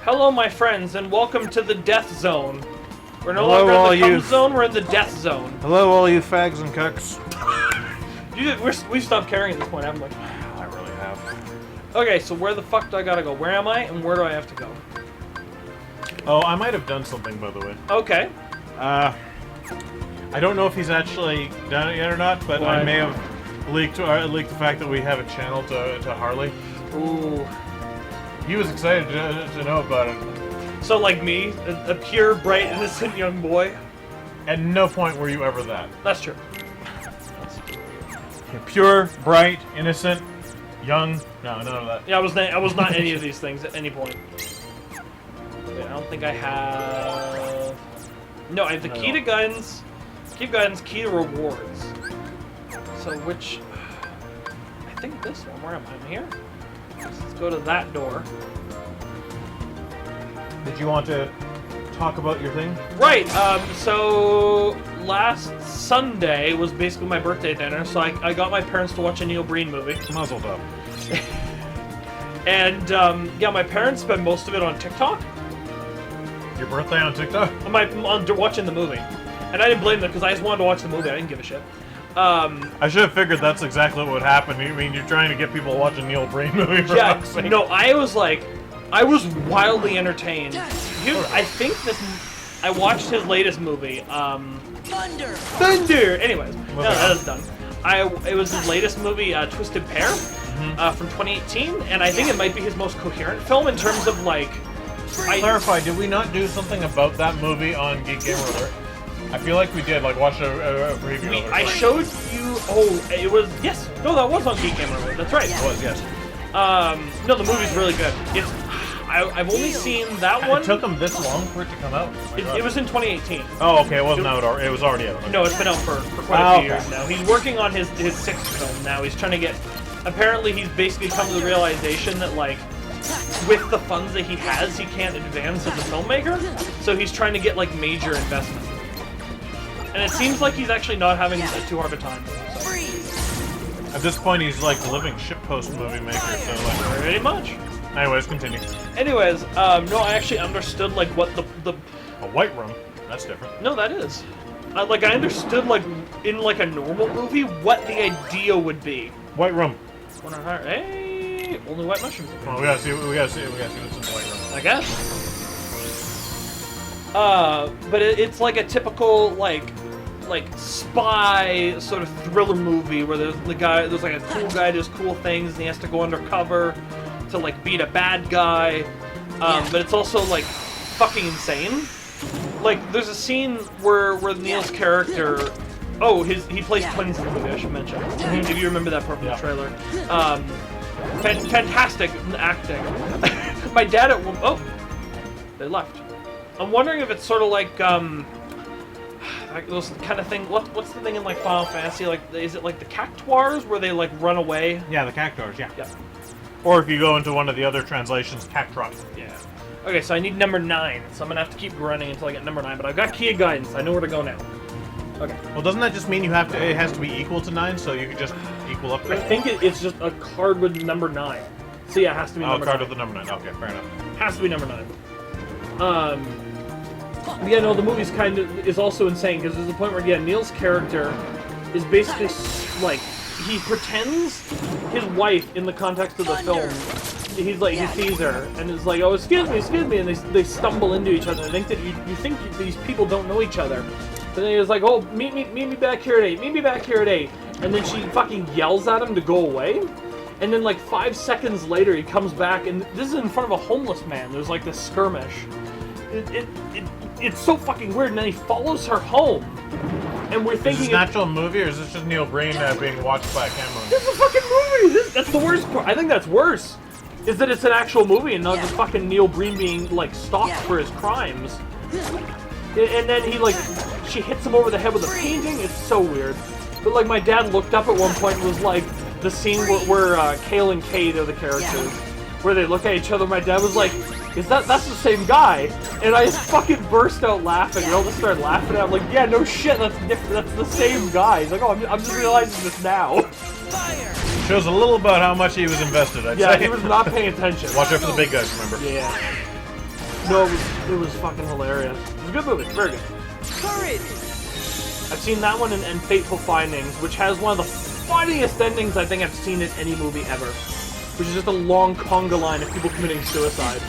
Hello, my friends, and welcome to the Death Zone. We're no Hello, longer in the all cum you- zone, we're in the Death Zone. Hello, all you fags and cucks. We've stopped caring at this point, haven't we? I really have. Okay, so where the fuck do I gotta go? Where am I, and where do I have to go? Oh, I might have done something, by the way. Okay. I don't know if he's actually done it yet or not, but I What? may have leaked the fact that we have a channel to Harley. Ooh. He was excited to know about it. So, like me, a pure, bright, innocent young boy? At no point were you ever that. That's true. You're pure, bright, innocent, young. No, none of that. Yeah, I was not any of these things at any point. Okay, I don't think I have... No, I have the key to guidance, key to rewards. So which... I think this one. Where am I? I'm here? Let's go to that door. Did you want to talk about your thing? Right, so last Sunday was basically my birthday dinner, so I got my parents to watch a Neil Breen movie. Muzzle up. And, yeah, my parents spend most of it on TikTok. Your birthday on TikTok? On watching the movie. And I didn't blame them, because I just wanted to watch the movie, I didn't give a shit. I should have figured that's exactly what would happen. I mean, you're trying to get people to watch a Neil Breen movie for Yeah, fuck's sake. no, I was wildly entertained. I think I watched his latest movie, Thunder! Anyways, no, that is done. It was his latest movie, Twisted Pair, from 2018, and I think it might be his most coherent film in terms of, like... Clarify, did we not do something about that movie on Geek Gamer Alert? I feel like we did, like watch a preview. I showed you... Oh, it was... Yes! No, that was on Geek Gamer Alert, that's right. It was, yes. No, the movie's really good. I've only seen that one. It took them this long for it to come out? It was in 2018. Oh, okay, it wasn't out, it was already out. Okay. No, it's been out for quite a few years now. He's working on his sixth film now. He's trying to get... Apparently, he's basically come to the realization that, like, with the funds that he has, he can't advance as a filmmaker. So he's trying to get, like, major investment. And it seems like he's actually not having too hard a time. So. At this point, he's like the living shitpost movie maker, so like... Pretty much. Anyways, continue. Anyways, no, I actually understood, like, what the... A white room? That's different. No, that is. Like, I understood, like, in, like, a normal movie, what the idea would be. White room. Hey, only white mushrooms. Well, we gotta see what's in the white room. I guess. But it's like a typical, like spy sort of thriller movie where there's like a cool guy does cool things and he has to go undercover to like beat a bad guy. But it's also like fucking insane. Like there's a scene where Neil's character, he plays twins in the movie, I should mention. If you remember that part from the trailer. Fantastic acting. My dad at one... Oh! They left. I'm wondering if it's sort of like those kind of thing. What's the thing in like Final Fantasy? Like, is it like the cactuars where they like run away? Yeah, the cactuars, yeah. Yeah. Or if you go into one of the other translations, cactuar. Yeah. Okay, so I need number 9, so I'm gonna have to keep running until I get number 9, but I've got key of guidance. I know where to go now. Okay. Well, doesn't that just mean it has to be equal to 9, so you could just equal up to I think it's just a card with number 9. So yeah, it has to be number 9. card with the number 9. Okay, fair enough. Has to be number 9. Yeah, no, the movie's kind of is also insane because there's a point where Neil's character is basically like he pretends his wife in the context of the film. He's like he sees her and is like, oh, excuse me, and they stumble into each other. I think that you think these people don't know each other. But then he was like, oh, meet me back here at 8. Meet me back here at 8. And then she fucking yells at him to go away. And then like 5 seconds later, he comes back, and this is in front of a homeless man. There's like this skirmish. It's so fucking weird. And then he follows her home, and we're thinking, is this an actual movie, or is this just Neil Breen being watched by a camera? This is a fucking movie. That's the worst part. I think that's worse. Is that it's an actual movie and not just fucking Neil Breen being like stalked for his crimes. And then she hits him over the head with a painting. It's so weird. But like my dad looked up at one point and was like, the scene where Kale and Kate are the characters, where they look at each other. My dad was like, that's the same guy? And I just fucking burst out laughing. We all just started laughing. And I'm like, yeah, no shit, that's different. That's the same guy. He's like, oh, I'm just realizing this now. Shows a little about how much he was invested, I'd say. Yeah, he was not paying attention. Watch out for the big guys, remember? Yeah. No, it was fucking hilarious. It was a good movie, very good. Courage! I've seen that one and Fateful Findings, which has one of the funniest endings I think I've seen in any movie ever. Which is just a long conga line of people committing suicide.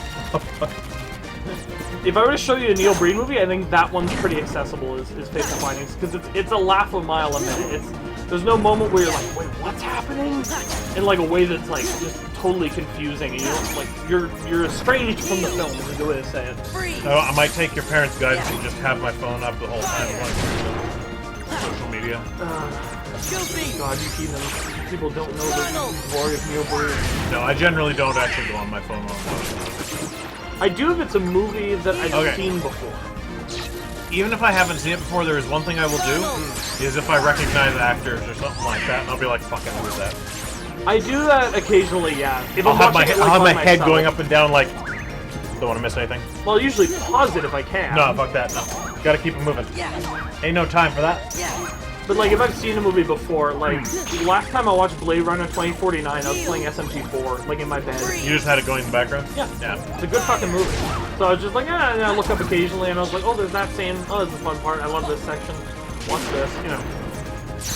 If I were to show you a Neil Breen movie, I think that one's pretty accessible, is Fateful Findings, because it's a laugh a mile a minute. There's no moment where you're like, wait, what's happening? In like a way that's like just totally confusing, and you're estranged from the film, is a good way to say it. Oh, I might take your parents' guidance and just have my phone up the whole time like social media. God, you heathens. People don't know the glory of Neil Breen. No, I generally don't actually go on my phone while I'm watching it. I do if it's a movie that I've seen before. Even if I haven't seen it before, there is one thing I will do, is if I recognize actors or something like that, and I'll be like, fuck it, who's that? I do that occasionally, yeah. If I'll have my, watching it, I'll have by my head myself. going up and down like, don't want to miss anything. Well, I usually pause it if I can. No, fuck that, no. Gotta keep it moving. Ain't no time for that. But like, if I've seen a movie before, like, last time I watched Blade Runner 2049, I was playing SMT4, like in my bed. You just had it going in the background? Yeah. Yeah. It's a good fucking movie. So I was just like, and I look up occasionally, and I was like, oh, there's that scene. Oh, there's a fun part. I love this section. Watch this, you know.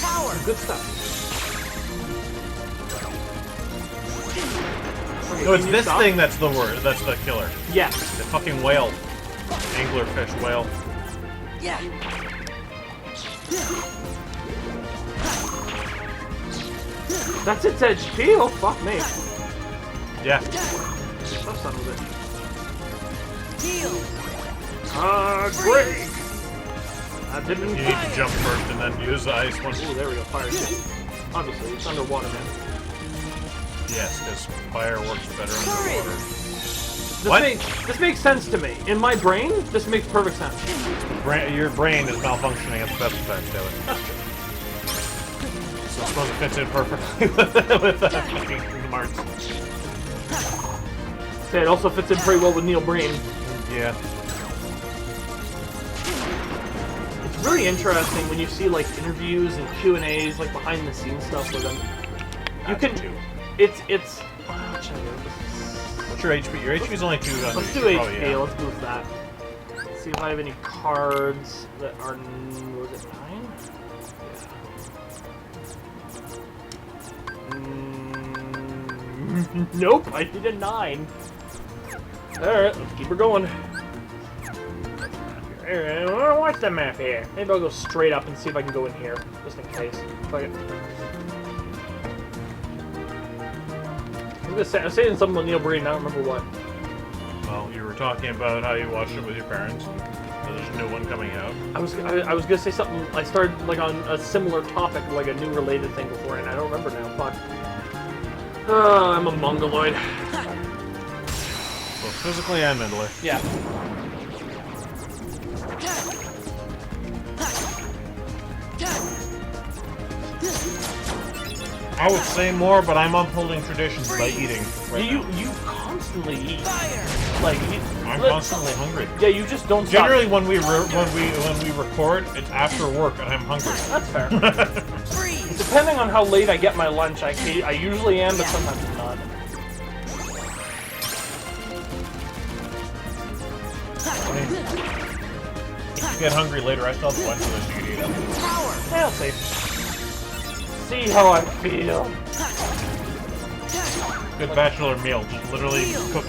Power! Good stuff. Okay, So it's can you this stop? thing that's the word, that's the killer. Yes. The fucking whale. Anglerfish whale. Yeah. That's its HP? Oh, fuck me. Yeah. Oh, son of a bitch. Heal! Great! I didn't You need to jump first and then use the ice one. Ooh, there we go, fire shit. Obviously, it's underwater, man. Yes, because fire works better underwater. This makes sense to me. In my brain, this makes perfect sense. Your brain is malfunctioning at the best of times, Taylor. So I suppose it fits in perfectly with fucking Marks. Okay, it also fits in pretty well with Neil Breen. Yeah. It's really interesting when you see like interviews and Q&As, like behind the scenes stuff with him. You can, it's. What should I do? What's your HP? Your HP is only 200. Let's do Probably, HP. yeah. Let's move that. Let's see if I have any cards that are. Was it 9? Nope, I did a 9. Alright, let's keep her going. Alright, watch the map here. Maybe I'll go straight up and see if I can go in here, just in case. Fuck it. I was saying something with Neil Breen, I don't remember what. Well, you were talking about how you watched it with your parents. So there's a new one coming out. I was gonna say something. I started like on a similar topic, like a new related thing before, and I don't remember now. Fuck. I'm a mongoloid. Both physically and mentally. Yeah. I would say more, but I'm upholding traditions by eating. Right You now. constantly eat. Fire! Like I'm constantly hungry. Yeah, you just don't. Generally, Stop. when we record, it's after work and I'm hungry. That's fair. Freeze! Depending on how late I get my lunch, I usually am, but sometimes I'm not. If you get hungry later, I still have a bunch of this you can eat up. Power! Yeah, I'll see. See how I feel. Good bachelor meal. Just literally cook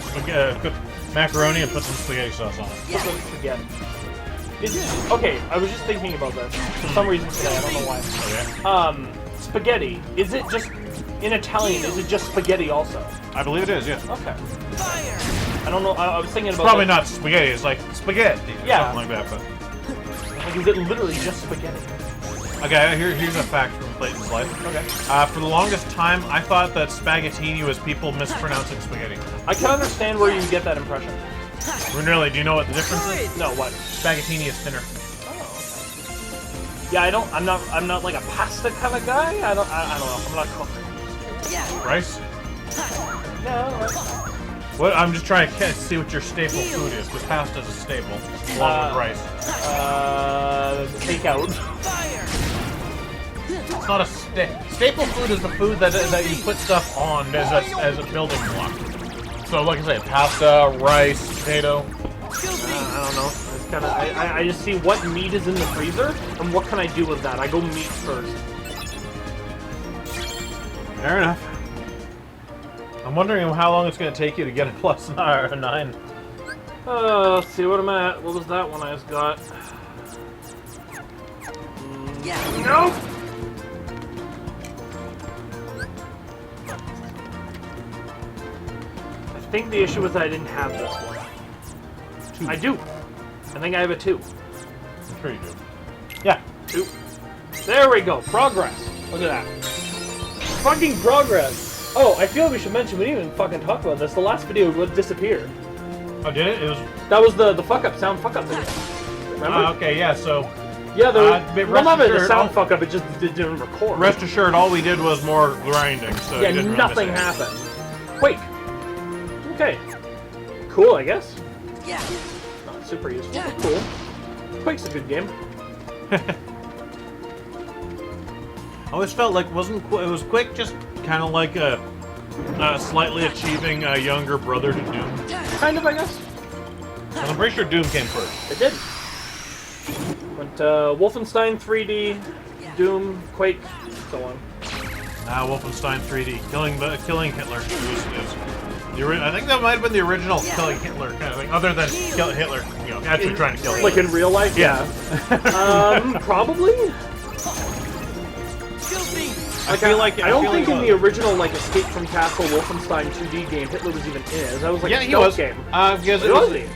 macaroni and put some spaghetti sauce on it. Put them together. Okay, I was just thinking about this for some reason today. I don't know why. Okay. Spaghetti. Is it just in Italian? Is it just spaghetti also? I believe it is, yeah. Okay. Fire! I don't know. I was thinking about. Probably that. not spaghetti, it's like spaghetti. Or Yeah. something like that, but. Like, is it literally just spaghetti? Okay, here's a fact from Clayton's life. Okay. For the longest time, I thought that spaghettini was people mispronouncing spaghetti. I can understand where you get that impression. Really, do you know what the difference is? No, what? Spaghettini is thinner. Oh, okay. Yeah, I'm not like a pasta kind of guy. I don't know. I'm not a cook. Rice? No. What? I'm just trying to see what your staple food is, because pasta's a staple, along with rice. Takeout. Fire! It's not a staple food is the food that you put stuff on as a building block. So, like I say, pasta, rice, potato. I don't know. I just see what meat is in the freezer and what can I do with that. I go meat first. Fair enough. I'm wondering how long it's going to take you to get a plus 9. Let's see what I'm at. What was that one I just got? Yeah. Nope! I think the issue was that I didn't have this one. 2. I do. I think I have a 2. I'm sure you do. Yeah. 2. There we go. Progress. Look at that. Fucking progress. Oh, I feel we should mention, we didn't even fucking talk about this. The last video disappeared. Oh, did it? It was... That was the fuck-up, sound fuck-up video. Remember? okay, yeah, so... Yeah, the assured, sound fuck-up, it just didn't record. Rest assured, all we did was more grinding, so yeah, you didn't nothing really miss happened. Quake. Okay. Cool, I guess. Yeah. Not super useful, but cool. Quake's a good game. I always felt like it was Quake just kind of like a slightly achieving younger brother to Doom. Kind of, I guess. And I'm pretty sure Doom came first. It did. Went Wolfenstein 3D, Doom, Quake, so on. Wolfenstein 3D, killing Hitler. I think that might have been the original killing Hitler kind of thing, other than kill Hitler, actually trying to kill Hitler. Like in real life? Yeah. Probably? I don't think in the original Escape from Castle Wolfenstein 2D game Hitler was even in it. That was like a stealth game.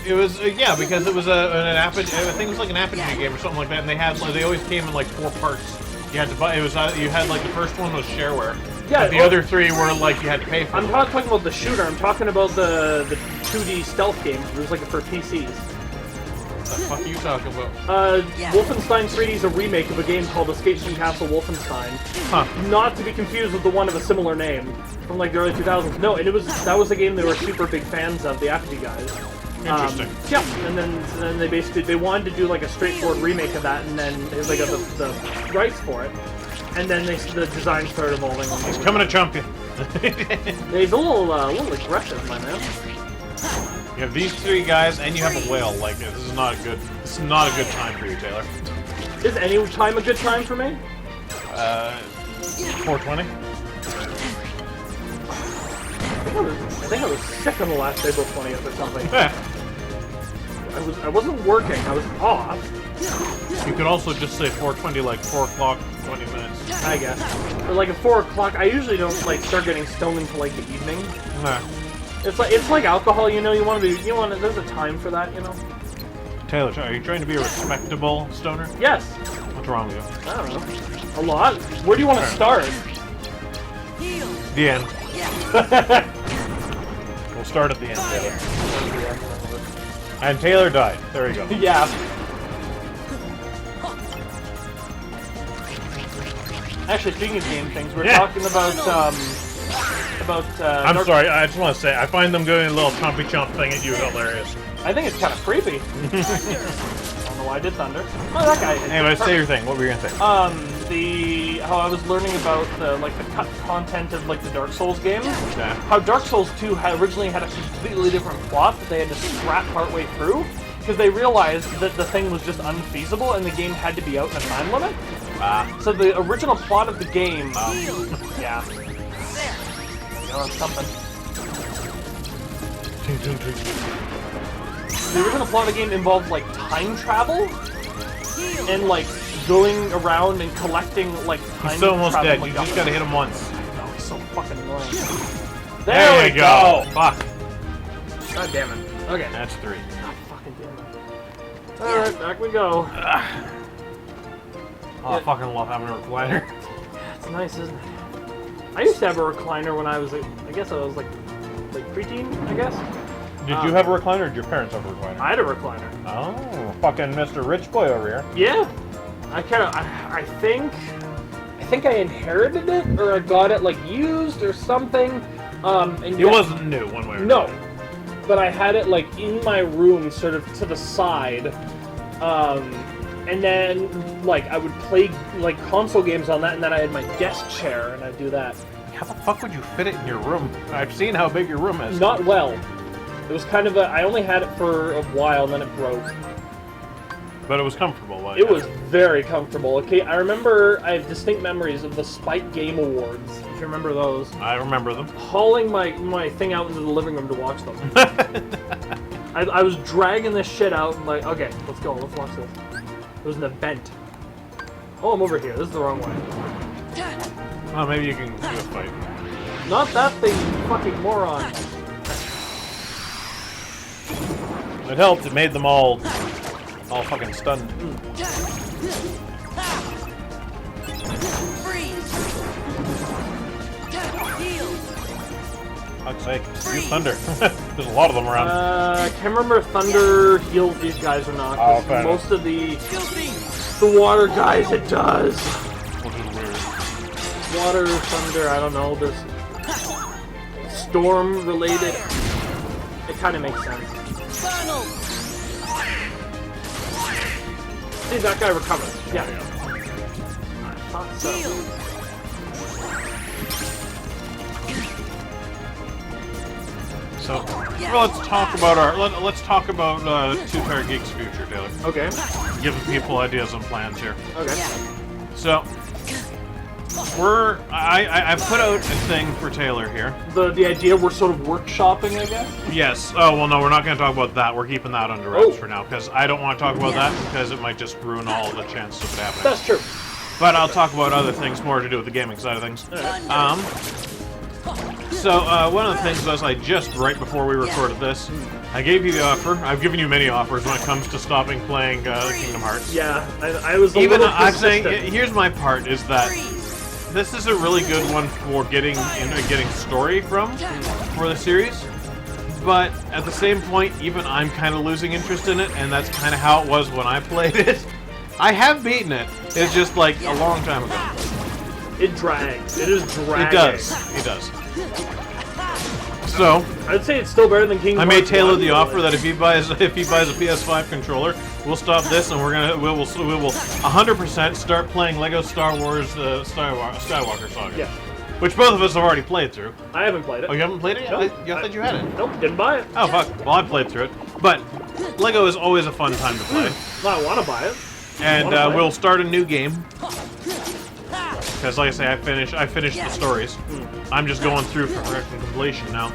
Because because it was an Apogee. I think it was like an Apogee game or something like that, and they always came in like 4 parts. You had to buy. It was you had like the first one was shareware. Yeah. But the other 3 were like you had to pay for. I'm not talking about the shooter. I'm talking about the 2D stealth games. It was like for PCs. What the fuck are you talking about? Wolfenstein 3D is a remake of a game called Escape from Castle Wolfenstein. Huh. Not to be confused with the one of a similar name from like the early 2000s. No, and that was a game they were super big fans of, the Apogee guys. Interesting. Yeah, and then they wanted to do like a straightforward remake of that, and then they got the rights for it, and then the design started evolving. He's coming to chump you. He's a little aggressive, my man. You have these 3 guys, and you have a whale. Like this is not a good time for you, Taylor. Is any time a good time for me? 420. I think I was sick on the last April 20th or something. I wasn't working. I was off. You could also just say 420, like 4 o'clock, 20 minutes. I guess. Or like at 4 o'clock. I usually don't start getting stoned until like the evening. Nah. It's like alcohol. There's a time for that. Taylor, are you trying to be a respectable stoner? Yes. What's wrong with you? I don't know. A lot. Where do you want to start? The end. Yeah. We'll start at the end, Taylor. And Taylor died. There you go. Yeah. Actually, speaking of game things, we're talking about I'm sorry, I just want to say, I find them doing a little chompy chomp thing at you hilarious. I think it's kind of creepy. I don't know why I did thunder. Oh, that guy. Anyway, say your thing. What were you gonna say? How I was learning about the cut content of the Dark Souls games. Yeah. How Dark Souls 2 originally had a completely different plot that they had to scrap partway through because they realized that the thing was just unfeasible and the game had to be out in a time limit. So the original plot of the game. Yeah. Something. The original plot of the game involved time travel and going around and collecting time. He's still almost travel dead. You just gotta hit him once. Oh, it's so fucking annoying. There you go. Fuck. God damn it. Okay. That's 3. Oh, fucking damn it. Alright, back we go. Oh, I fucking love having a recliner. It's nice, isn't it? I used to have a recliner when I was, I guess I was preteen, I guess. Did you have a recliner or did your parents have a recliner? I had a recliner. Oh, fucking Mr. Rich Boy over here. Yeah. I think I inherited it, or I got it used or something. And it wasn't new one way or no, another. but I had it in my room, sort of to the side. And then I would play console games on that, and then I had my desk chair, and I'd do that. How the fuck would you fit it in your room? I've seen how big your room is. Not well. It was kind of a... I only had it for a while, and then it broke. But it was comfortable. Like, It was very comfortable. Okay, I remember... I have distinct memories of the Spike Game Awards, if you remember those. I remember them. Hauling my thing out into the living room to watch them. I was dragging this shit out and like, okay, let's go, let's watch this. It was an event. Oh, I'm over here. This is the wrong way. Well, maybe you can do a fight. Not that thing, you fucking moron. It helped. It made them all fucking stunned. Freeze. Heal. Fuck's sake. Use thunder. There's a lot of them around. I can't remember if Thunder heals these guys or not. 'Cause fair most of the Guilty. water guys, it does. Which is weird. Water, thunder, I don't know. There's storm related. It kind of makes sense. Funnel. See, that guy recovered. Yeah. I thought so. Heal. So, well, let's talk about let's talk about Two Pair Geeks' future, Taylor. Okay. Giving people ideas and plans here. Okay. So, I put out a thing for Taylor here. The idea we're sort of workshopping, I guess. Yes. Oh well, no, we're not going to talk about that. We're keeping that under wraps Oh. for now because I don't want to talk about that because it might just ruin all the chances of it happening. That's true. But I'll talk about other things more to do with the gaming side of things. So one of the things was right before we recorded this, I gave you the offer. I've given you many offers when it comes to stopping playing Kingdom Hearts. Yeah, I was a Even little I'm saying, persistent. here's my part: is that this is a really good one for getting story for the series. But at the same point, even I'm kind of losing interest in it, and that's kind of how it was when I played it. I have beaten it. It's just like a long time ago. It drags. It is dragging. It does. It does. So I'd say it's still better than Kingdom I Hearts made Taylor 1, the but, offer like, that if he buys a PS5 controller, we'll stop this and we will 100% start playing Lego Star Wars Skywalker Saga. Yeah. Which both of us have already played through. I haven't played it. Oh, you haven't played it yet? Nope. I thought you had it. Nope, didn't buy it. Oh fuck. Well, I played through it, but Lego is always a fun time to play, Well, I want to buy it. and Wanna play we'll it? start a new game. Because, like I say, I finished the stories. I'm just going through for completion now.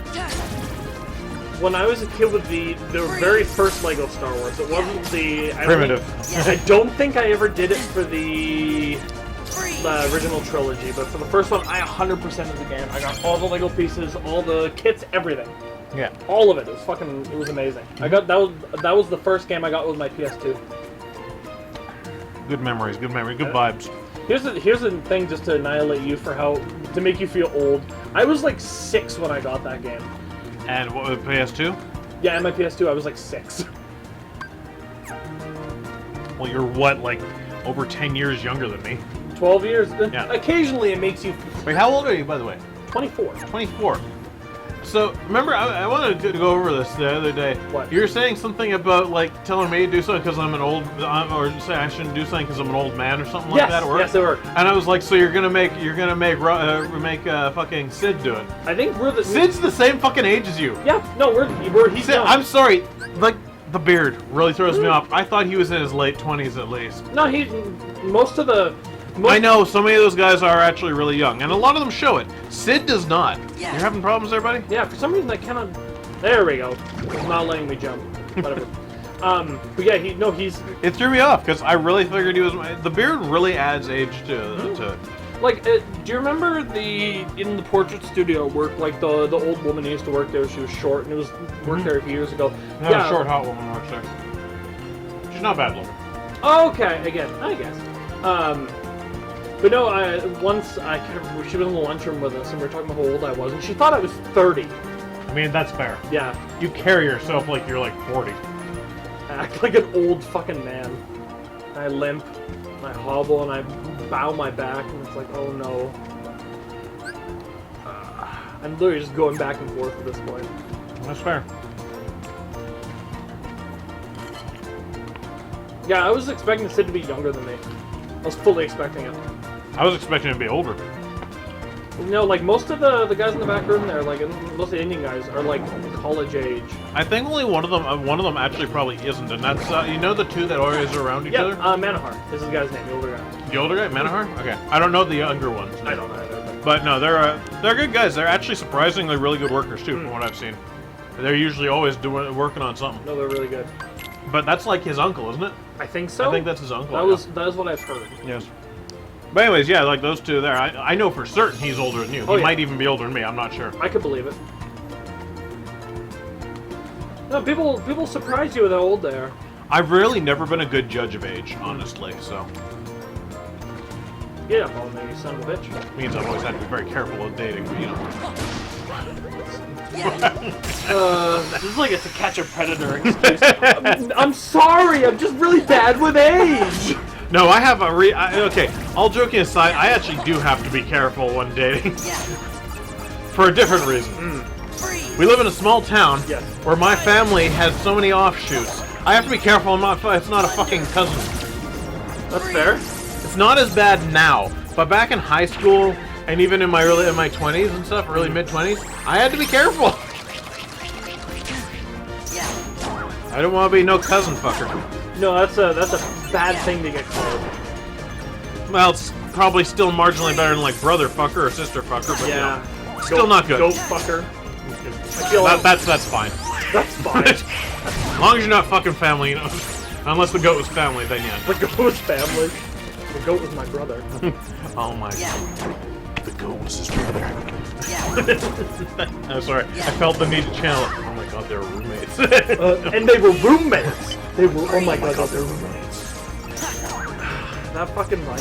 When I was a kid with the very first Lego Star Wars, it wasn't the... Primitive. I don't think I ever did it for the original trilogy, but for the first one, I 100% of the game. I got all the Lego pieces, all the kits, everything. Yeah. All of it. It was amazing. I got that was the first game I got with my PS2. Good memories, good vibes. Here's the thing, just to annihilate you to make you feel old. I was like 6 when I got that game. And what with PS2? Yeah, and my PS2, I was like 6. Well, you're what, like over 10 years younger than me? 12 years. Yeah. Occasionally, it makes you Wait, how old are you, by the way? 24. 24. So, remember, I wanted to go over this the other day. What? You were saying something about, like, telling me to do something because I'm an old... or say I shouldn't do something because I'm an old man or something like that. Yes, it worked. And I was like, so you're gonna make fucking Sid do it. I think Sid's the same fucking age as you. Yeah, no, he's Sid, young. I'm sorry, like, the beard really throws me off. I thought he was in his late 20s at least. No, I know, so many of those guys are actually really young, and a lot of them show it. Sid does not. Yeah. You're having problems there, buddy? Yeah, for some reason I cannot... There we go. It's not letting me jump. Whatever. But yeah, he's... It threw me off, because I really figured he was... The beard really adds age to it. Like, do you remember in the portrait studio work, like the old woman who used to work there, she was short, and it was worked there a few years ago. No, Yeah. a short, hot woman works there. She's not bad looking. Okay, again, I guess. But no, once I can't remember, she was in the lunchroom with us, and we were talking about how old I was, and she thought I was 30. I mean, that's fair. Yeah. You carry yourself like you're like 40. I act like an old fucking man. I limp, and I hobble, and I bow my back, and it's like, oh no. I'm literally just going back and forth at this point. That's fair. Yeah, I was expecting Sid to be younger than me. I was fully expecting it. I was expecting to be older. You know, like most of the guys in the back room there, like most of the Indian guys, are like college age. I think only one of them actually probably isn't, and that's you know the two that always are around each other. Manahar. This is the guy's name. The older guy. The older guy, Manahar. Okay, I don't know the younger ones. I don't know either. But no, they're good guys. They're actually surprisingly really good workers too, from what I've seen. They're usually always working on something. No, they're really good. But that's like his uncle, isn't it? I think so. I think that's his uncle. That is what I've heard. Yes. But anyways, yeah, like those two there. I know for certain he's older than you. He might even be older than me. I'm not sure. I could believe it. No, people surprise you with how old they are. I've really never been a good judge of age, honestly. So. Yeah, well, maybe son of a bitch. Means I've always had to be very careful with dating, but you know. This is like a to catch a predator excuse. I'm sorry, I'm just really bad with age. No, I have okay, all joking aside, I actually do have to be careful when dating. For a different reason. We live in a small town where my family has so many offshoots. I have to be careful it's not a fucking cousin. That's fair. It's not as bad now, but back in high school and even in my 20s and stuff, early mid-20s, I had to be careful. I don't want to be no cousin fucker. No, that's a bad thing to get called. Well, it's probably still marginally better than like brother fucker or sister fucker, but yeah, still not good. Goat fucker. I feel like that's fine. That's fine. As long as you're not fucking family, you know. Unless the goat was family, then yeah. The goat was family. The goat was my brother. Oh my god. The goat was his brother. I'm sorry. I felt the need to channel it. Oh my god, they were roommates. And they were roommates. They were. Oh my god, they're roommates. That fucking line.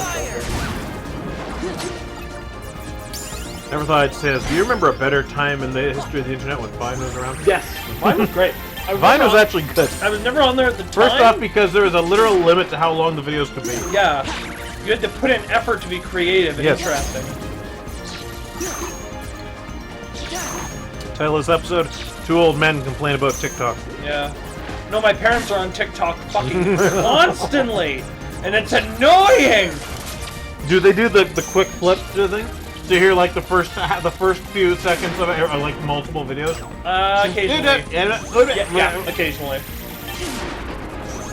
Never thought I'd say this. Do you remember a better time in the history of the internet when Vine was around? Yes. Vine was great. Vine was actually good. I was never on there at the time. First off, because there was a literal limit to how long the videos could be. Yeah. You had to put in effort to be creative and interesting. Title of this episode, Two Old Men Complain About TikTok. Yeah. No, my parents are on TikTok fucking constantly. And it's annoying! Do they do the quick flip thing? Do you hear like the first few seconds of it, or like multiple videos? Occasionally. Yeah, occasionally.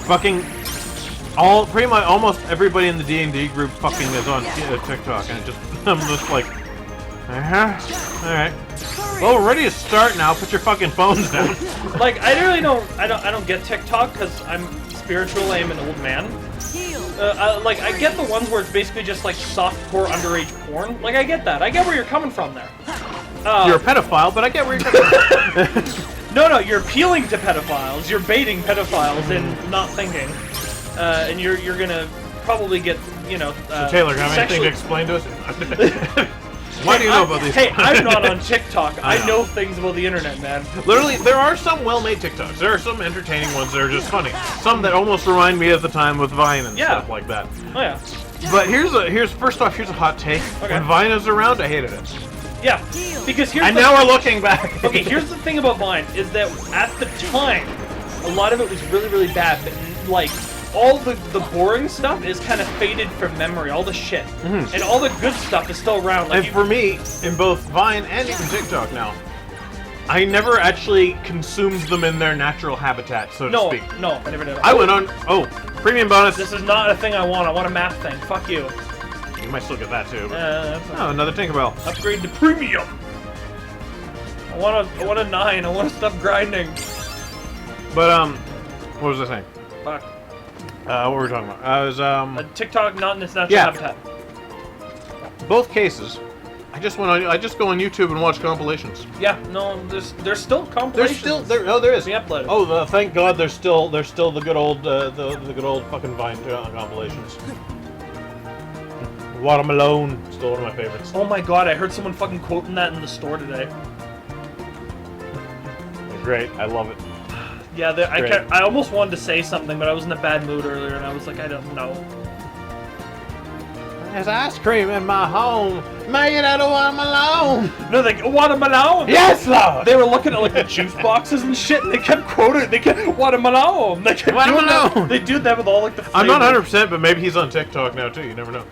Fucking pretty much almost everybody in the D&D group fucking is on TikTok, and it just I'm just like, all right. Well, we're ready to start now. Put your fucking phones down. Like I don't get TikTok because I'm spiritual. I'm an old man. Like, I get the ones where it's basically just, like, softcore underage porn. Like, I get that. I get where you're coming from there. You're a pedophile, but I get where you're coming from. No, you're appealing to pedophiles. You're baiting pedophiles and not thinking. And you're gonna probably get, you know, So, Taylor, have anything to explain to us? Why do you know about these? Hey, I'm not on TikTok. I know things about the internet, man. Literally, there are some well-made TikToks. There are some entertaining ones that are just funny. Some that almost remind me of the time with Vine and stuff like that. Oh yeah. But first off, here's a hot take. Okay. When Vine was around, I hated it. Yeah, because here's and now we're looking back. Okay, here's the thing about Vine is that at the time, a lot of it was really, really bad. But like all the boring stuff is kind of faded from memory. All the shit, and all the good stuff is still around. Like and for me, in both Vine and even TikTok now, I never actually consumed them in their natural habitat, so to speak. No, I never did. I went on. Oh, premium bonus. This is not a thing I want. I want a math thing. Fuck you. You might still get that too. Oh, another Tinkerbell. Upgrade to premium. I want a 9. I want to stop grinding. But what was I saying? Fuck. What were we talking about? I was a TikTok not in its natural habitat. Both cases. I just go on YouTube and watch compilations. Yeah, no, there's still compilations. There is. We uploaded. Oh, thank God, there's still the good old the good old fucking Vine compilations. Watermelon, still one of my favorites. Oh my god, I heard someone fucking quoting that in the store today. Great, I love it. Yeah, I almost wanted to say something, but I was in a bad mood earlier, and I was like, I don't know. There's ice cream in my home, made out of watermelon. No, like watermelon. Yes, Lord. They were looking at like the juice boxes and shit, and they kept quoting. They kept watermelon. They kept doing that. They do that with all like the flavors. I'm not 100%, but maybe he's on TikTok now too. You never know.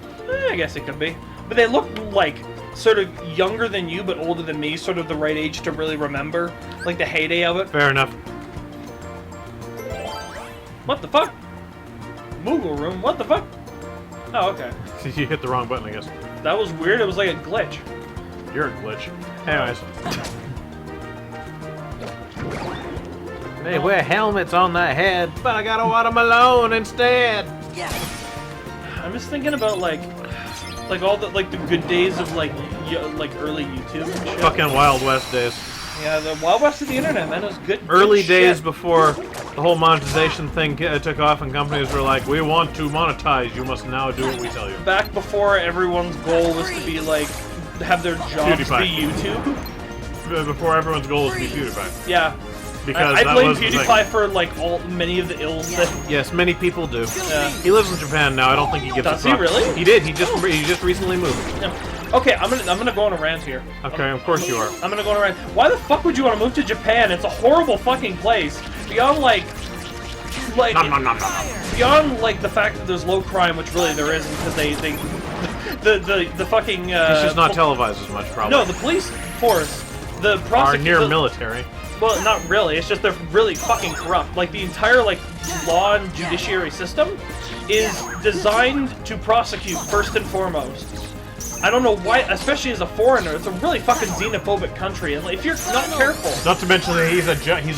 I guess it could be. But they look like sort of younger than you but older than me, sort of the right age to really remember, like the heyday of it. Fair enough. What the fuck? Moogle room? What the fuck? Oh, okay. You hit the wrong button, I guess. That was weird. It was like a glitch. You're a glitch. Anyways. They wear helmets on their head, but I got a watermelon instead. I'm just thinking about like all the the good days of like early YouTube and shit. Fucking Wild West days. Yeah, the Wild West of the internet, man. It was good. Early good days shit. before the whole monetization thing took off and companies were like, we want to monetize, you must now do what we tell you. Back before everyone's goal was to be like have their jobs PewDiePie. be YouTube. Before everyone's goal was to be PewDiePie. Yeah. Because I that blame was the PewDiePie thing. for like many of the ills that. Yes, many people do. Yeah. He lives in Japan now. I don't think he gets. Does he really? He did. He just recently moved. Okay, I'm gonna go on a rant here. Okay, of course you are. I'm gonna go on a rant. Why the fuck would you want to move to Japan? It's a horrible fucking place. Beyond beyond like the fact that there's low crime, which really there isn't, because the fucking. It's just not televised as much, probably. No, the police force, the are near prosecutors. military. Well, not really. It's just they're really fucking corrupt. Like, the entire, law and judiciary system is designed to prosecute first and foremost. I don't know why, especially as a foreigner, it's a really fucking xenophobic country, and if you're not careful... Not to mention that he's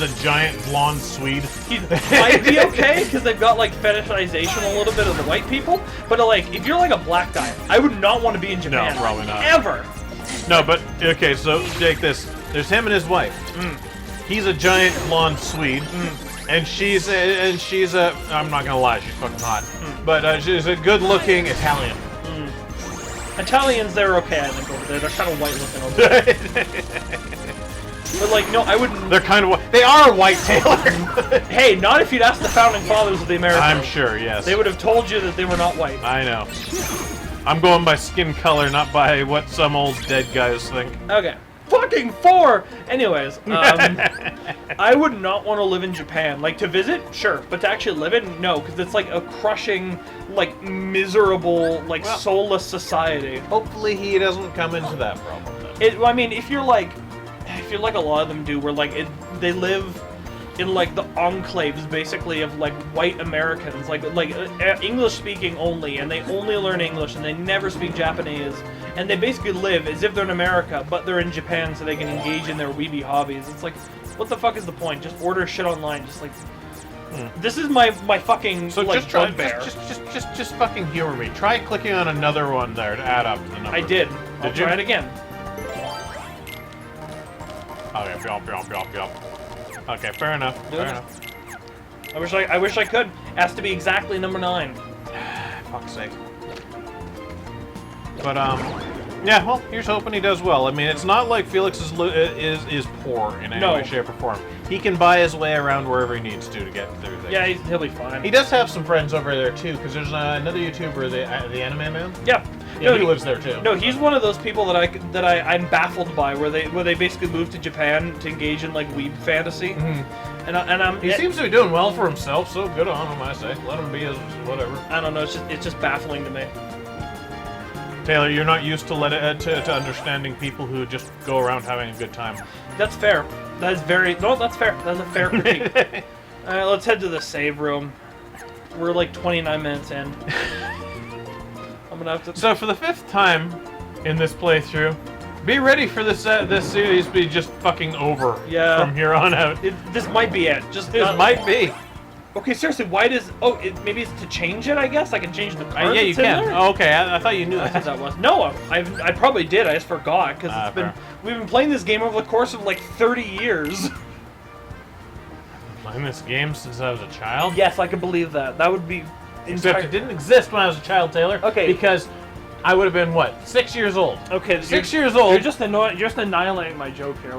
a giant blonde Swede. He might be okay, because they've got, fetishization a little bit of the white people, but, if you're, a black guy, I would not want to be in Japan. No, probably not. Ever! No, but, okay, so, take this. There's him and his wife. He's a giant blonde Swede, and she's a I'm not gonna lie, she's fucking hot, but she's a good-looking Italian. Italians, they're okay, I think, over there. They're kind of white-looking over there. But, no, I wouldn't... They're kind of white. They are white, Taylor! Hey, not if you'd asked the founding fathers of the Americas. I'm sure, yes. They would have told you that they were not white. I know. I'm going by skin color, not by what some old dead guys think. Okay. Fucking 4! Anyways, I would not want to live in Japan. To visit, sure, but to actually live in, no, because it's a crushing, miserable, soulless society. Hopefully he doesn't come into that problem then. I mean, if you're like a lot of them do, where they live in the enclaves basically of white Americans, English speaking only, and they only learn English and they never speak Japanese, and they basically live as if they're in America, but they're in Japan so they can engage in their weeby hobbies. It's what the fuck is the point? Just order shit online. Just this is my fucking just try, bugbear. just fucking humor me. Try clicking on another one there to add up the number. I did. I'll Did you? try it again. Okay, okay, fair enough. Fair enough. I wish I could. Has to be exactly number 9. Fuck's sake. But yeah. Well, here's hoping he does well. I mean, it's not like Felix is poor in any way, shape, or form. He can buy his way around wherever he needs to get through things. Yeah, he'll be fine. He does have some friends over there too, because there's another YouTuber, the Anime Man. Yeah. Yeah, he lives there too. No, he's one of those people that I'm baffled by, where they basically moved to Japan to engage in weeb fantasy, He seems to be doing well for himself, so good on him, I say. Let him be his whatever. I don't know. It's just baffling to me. Taylor, you're not used to understanding people who just go around having a good time. That's fair. That's fair. That's a fair critique. All right, let's head to the save room. We're 29 minutes in. I'm gonna have to. So for the 5th time in this playthrough, be ready for this series to be just fucking over. Yeah. From here on out. This might be it. This might be. Okay, seriously, why does... Oh, maybe it's to change it, I guess? I can change the card yeah, you that's in can. there? Oh, okay, I thought you knew That's what that. that was. No, I probably did. I just forgot, because we've been playing this game over the course of 30 years. Playing this game since I was a child? Yes, I can believe that. That would be... Except it didn't exist when I was a child, Taylor. Okay. Because I would have been, what, 6 years old? Okay, 6 years old. You're just annihilating my joke here.